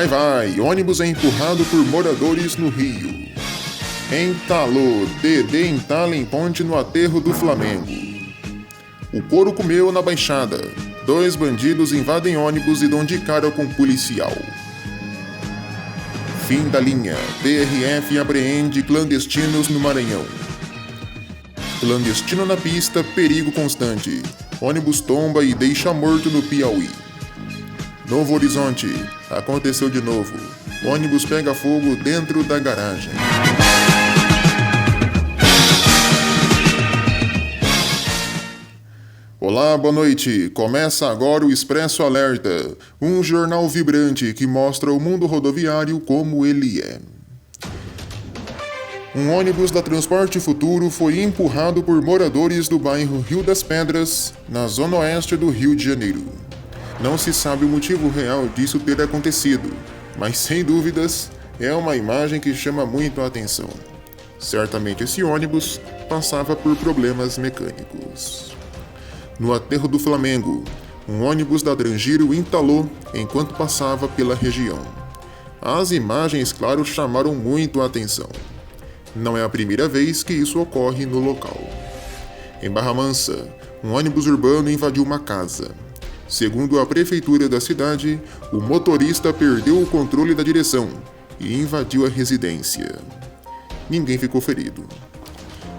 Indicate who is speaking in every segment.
Speaker 1: Vai, ônibus é empurrado por moradores no Rio. Entalou, Dedê entala em ponte no aterro do Flamengo. O couro comeu na Baixada. 2 bandidos invadem ônibus e dão de cara com policial. Fim da linha. PRF apreende clandestinos no Maranhão. Clandestino na pista, perigo constante. Ônibus tomba e deixa morto no Piauí. Novo Horizonte. Aconteceu de novo. Ônibus pega fogo dentro da garagem. Olá, boa noite. Começa agora o Expresso Alerta, um jornal vibrante que mostra o mundo rodoviário como ele é. Um ônibus da Transporte Futuro foi empurrado por moradores do bairro Rio das Pedras, na zona oeste do Rio de Janeiro. Não se sabe o motivo real disso ter acontecido, mas sem dúvidas é uma imagem que chama muito a atenção. Certamente esse ônibus passava por problemas mecânicos. No aterro do Flamengo, um ônibus da Drangiro entalou enquanto passava pela região. As imagens, claro, chamaram muito a atenção. Não é a primeira vez que isso ocorre no local. Em Barra Mansa, um ônibus urbano invadiu uma casa. Segundo a prefeitura da cidade, o motorista perdeu o controle da direção e invadiu a residência. Ninguém ficou ferido.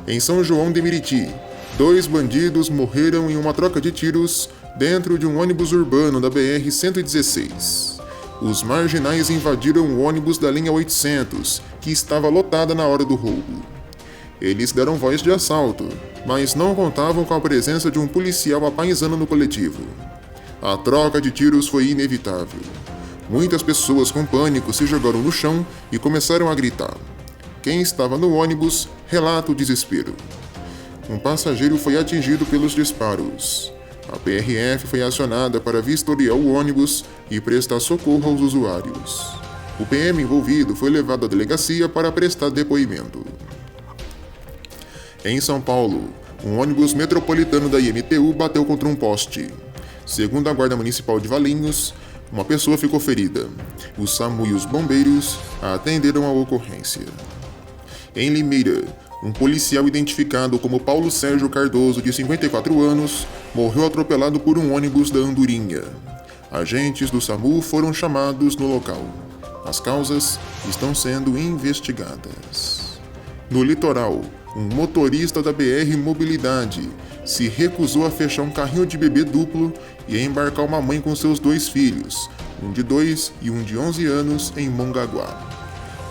Speaker 1: Em São João de Meriti, 2 bandidos morreram em uma troca de tiros dentro de um ônibus urbano da BR-116. Os marginais invadiram o ônibus da linha 800, que estava lotada na hora do roubo. Eles deram voz de assalto, mas não contavam com a presença de um policial apaisando no coletivo. A troca de tiros foi inevitável. Muitas pessoas com pânico se jogaram no chão e começaram a gritar. Quem estava no ônibus relata o desespero. Um passageiro foi atingido pelos disparos. A PRF foi acionada para vistoriar o ônibus e prestar socorro aos usuários. O PM envolvido foi levado à delegacia para prestar depoimento. Em São Paulo, um ônibus metropolitano da IMTU bateu contra um poste. Segundo a Guarda Municipal de Valinhos, uma pessoa ficou ferida. O SAMU e os bombeiros atenderam a ocorrência. Em Limeira, um policial identificado como Paulo Sérgio Cardoso, de 54 anos, morreu atropelado por um ônibus da Andorinha. Agentes do SAMU foram chamados no local. As causas estão sendo investigadas. No litoral, um motorista da BR Mobilidade se recusou a fechar um carrinho de bebê duplo e a embarcar uma mãe com seus 2 filhos, um de 2 e um de 11 anos, em Mongaguá.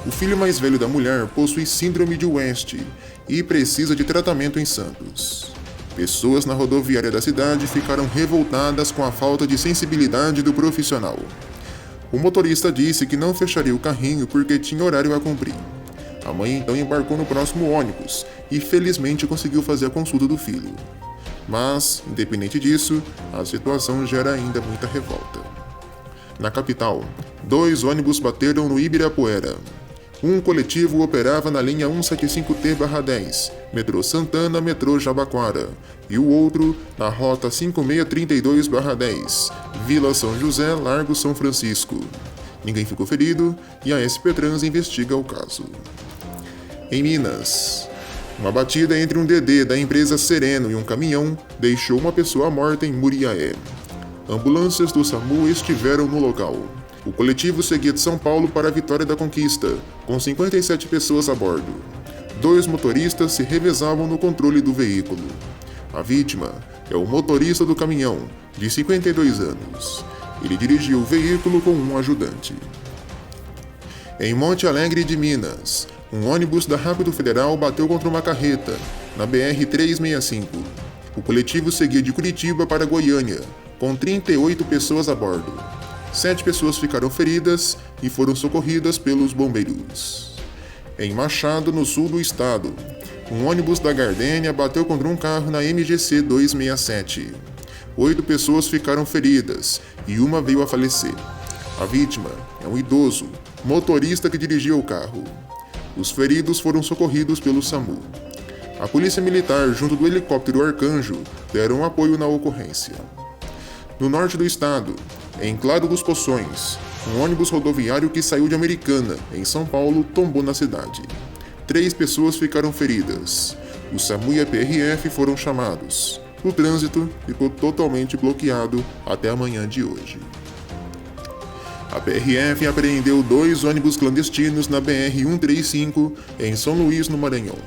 Speaker 1: O filho mais velho da mulher possui síndrome de West e precisa de tratamento em Santos. Pessoas na rodoviária da cidade ficaram revoltadas com a falta de sensibilidade do profissional. O motorista disse que não fecharia o carrinho porque tinha horário a cumprir. A mãe então embarcou no próximo ônibus e felizmente conseguiu fazer a consulta do filho. Mas, independente disso, a situação gera ainda muita revolta. Na capital, 2 ônibus bateram no Ibirapuera. Um coletivo operava na linha 175T/10, metrô Santana, metrô Jabaquara, e o outro na rota 5632/10, Vila São José, Largo São Francisco. Ninguém ficou ferido e a SP Trans investiga o caso. Em Minas, uma batida entre um DD da empresa Sereno e um caminhão deixou uma pessoa morta em Muriaé. Ambulâncias do SAMU estiveram no local. O coletivo seguia de São Paulo para a Vitória da Conquista, com 57 pessoas a bordo. 2 motoristas se revezavam no controle do veículo. A vítima é o motorista do caminhão, de 52 anos. Ele dirigiu o veículo com um ajudante. Em Monte Alegre de Minas, um ônibus da Rápido Federal bateu contra uma carreta, na BR-365. O coletivo seguia de Curitiba para Goiânia, com 38 pessoas a bordo. 7 pessoas ficaram feridas e foram socorridas pelos bombeiros. Em Machado, no sul do estado, um ônibus da Gardênia bateu contra um carro na MGC 267. 8 pessoas ficaram feridas e uma veio a falecer. A vítima é um idoso, motorista que dirigia o carro. Os feridos foram socorridos pelo SAMU. A Polícia Militar, junto do helicóptero Arcanjo, deram apoio na ocorrência. No norte do estado, em Claro dos Poções, Um ônibus rodoviário que saiu de Americana, em São Paulo, tombou na cidade. 3 pessoas ficaram feridas. O SAMU e a PRF foram chamados. O trânsito ficou totalmente bloqueado até a manhã de hoje. A PRF apreendeu 2 ônibus clandestinos na BR-135 em São Luís, no Maranhão.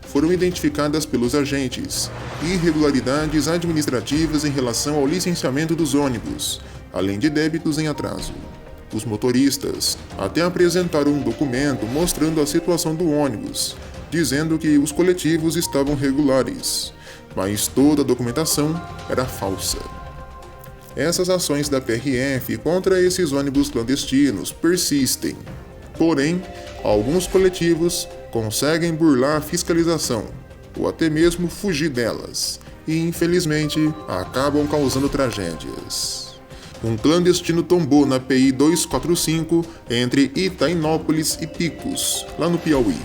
Speaker 1: Foram identificadas pelos agentes irregularidades administrativas em relação ao licenciamento dos ônibus, além de débitos em atraso. Os motoristas até apresentaram um documento mostrando a situação do ônibus, dizendo que os coletivos estavam regulares, mas toda a documentação era falsa. Essas ações da PRF contra esses ônibus clandestinos persistem. Porém, alguns coletivos conseguem burlar a fiscalização, ou até mesmo fugir delas, e infelizmente acabam causando tragédias. Um clandestino tombou na PI 245 entre Itainópolis e Picos, lá no Piauí.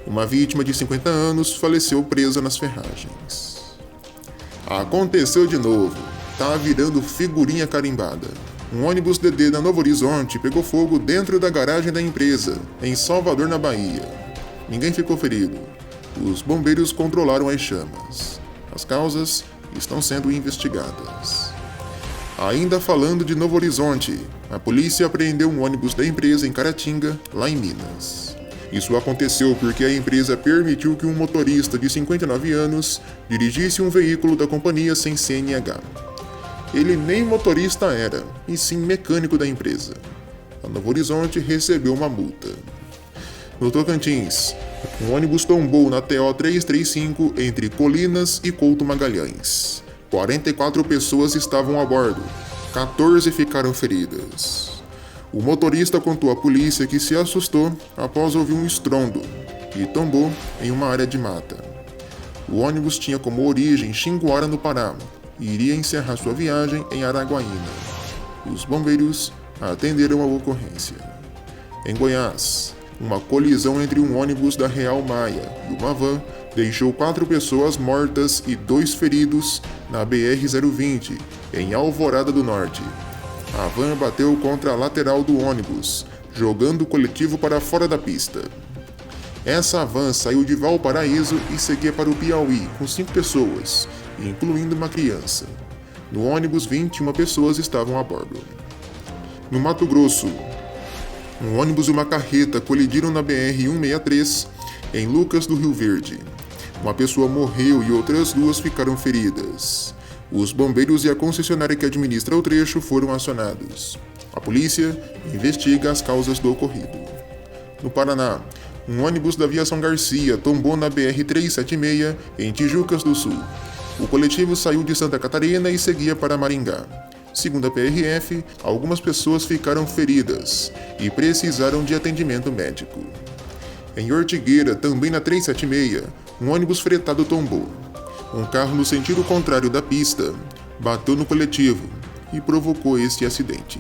Speaker 1: Uma vítima de 50 anos faleceu presa nas ferragens. Aconteceu de novo. Tá virando figurinha carimbada. Um ônibus DD da Novo Horizonte pegou fogo dentro da garagem da empresa, em Salvador, na Bahia. Ninguém ficou ferido. Os bombeiros controlaram as chamas. As causas estão sendo investigadas. Ainda falando de Novo Horizonte, a polícia apreendeu um ônibus da empresa em Caratinga, lá em Minas. Isso aconteceu porque a empresa permitiu que um motorista de 59 anos dirigisse um veículo da companhia sem CNH. Ele nem motorista era, e sim mecânico da empresa. A Novo Horizonte recebeu uma multa. No Tocantins, um ônibus tombou na TO 335 entre Colinas e Couto Magalhães. 44 pessoas estavam a bordo, 14 ficaram feridas. O motorista contou à polícia que se assustou após ouvir um estrondo e tombou em uma área de mata. O ônibus tinha como origem Xinguara, no Pará, e iria encerrar sua viagem em Araguaína. Os bombeiros atenderam a ocorrência. Em Goiás, uma colisão entre um ônibus da Real Maia e uma van deixou 4 pessoas mortas e 2 feridos na BR-020, em Alvorada do Norte. A van bateu contra a lateral do ônibus, jogando o coletivo para fora da pista. Essa van saiu de Valparaíso e seguia para o Piauí com 5 pessoas, incluindo uma criança. No ônibus, 21 pessoas estavam a bordo. No Mato Grosso, um ônibus e uma carreta colidiram na BR-163 em Lucas do Rio Verde. Uma pessoa morreu e outras 2 ficaram feridas. Os bombeiros e a concessionária que administra o trecho foram acionados. A polícia investiga as causas do ocorrido. No Paraná, um ônibus da Aviação Garcia tombou na BR-376 em Tijucas do Sul. O coletivo saiu de Santa Catarina e seguia para Maringá. Segundo a PRF, algumas pessoas ficaram feridas e precisaram de atendimento médico. Em Ortigueira, também na 376, um ônibus fretado tombou. Um carro no sentido contrário da pista bateu no coletivo e provocou este acidente.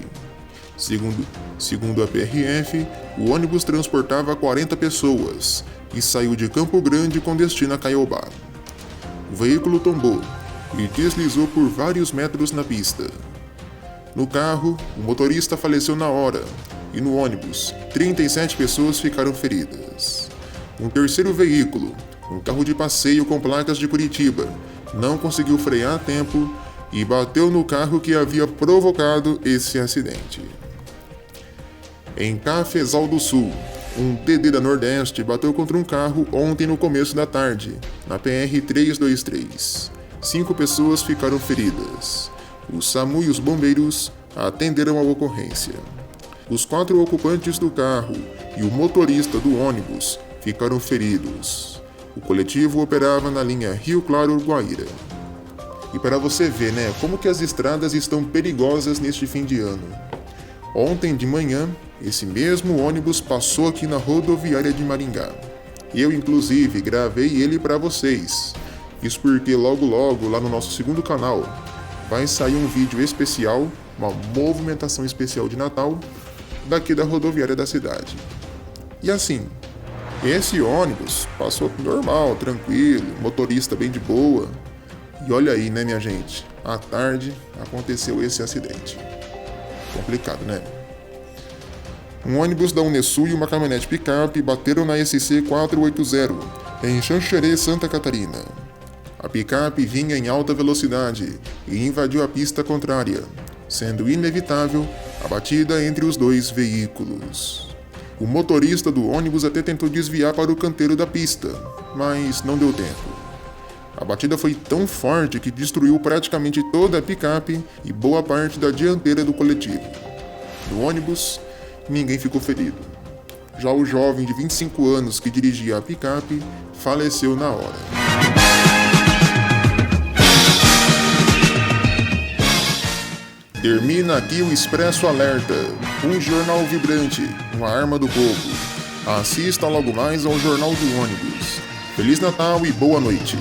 Speaker 1: Segundo a PRF, o ônibus transportava 40 pessoas e saiu de Campo Grande com destino a Caiobá. O veículo tombou e deslizou por vários metros na pista. No carro, o motorista faleceu na hora e no ônibus, 37 pessoas ficaram feridas. Um terceiro veículo, um carro de passeio com placas de Curitiba, não conseguiu frear a tempo e bateu no carro que havia provocado esse acidente. Em Cafezal do Sul, um DD da Nordeste bateu contra um carro ontem no começo da tarde, na PR-323. 5 pessoas ficaram feridas. O SAMU e os bombeiros atenderam a ocorrência. Os 4 ocupantes do carro e o motorista do ônibus ficaram feridos. O coletivo operava na linha Rio Claro-Guaíra. E para você ver, como que as estradas estão perigosas neste fim de ano. Ontem de manhã, esse mesmo ônibus passou aqui na rodoviária de Maringá. Eu, inclusive, gravei ele para vocês. Isso porque logo lá no nosso segundo canal vai sair um vídeo especial, uma movimentação especial de Natal, daqui da rodoviária da cidade. E assim, esse ônibus passou normal, tranquilo, motorista bem de boa. E olha aí, minha gente, à tarde aconteceu esse acidente. Complicado, Um ônibus da Unesul e uma caminhonete picape bateram na SC 480, em Xanxerê, Santa Catarina. A picape vinha em alta velocidade e invadiu a pista contrária, sendo inevitável a batida entre os dois veículos. O motorista do ônibus até tentou desviar para o canteiro da pista, mas não deu tempo. A batida foi tão forte que destruiu praticamente toda a picape e boa parte da dianteira do coletivo. No ônibus, ninguém ficou ferido. Já o jovem de 25 anos que dirigia a picape faleceu na hora. Termina aqui o Expresso Alerta, um jornal vibrante, uma arma do povo. Assista logo mais ao Jornal do Ônibus. Feliz Natal e boa noite.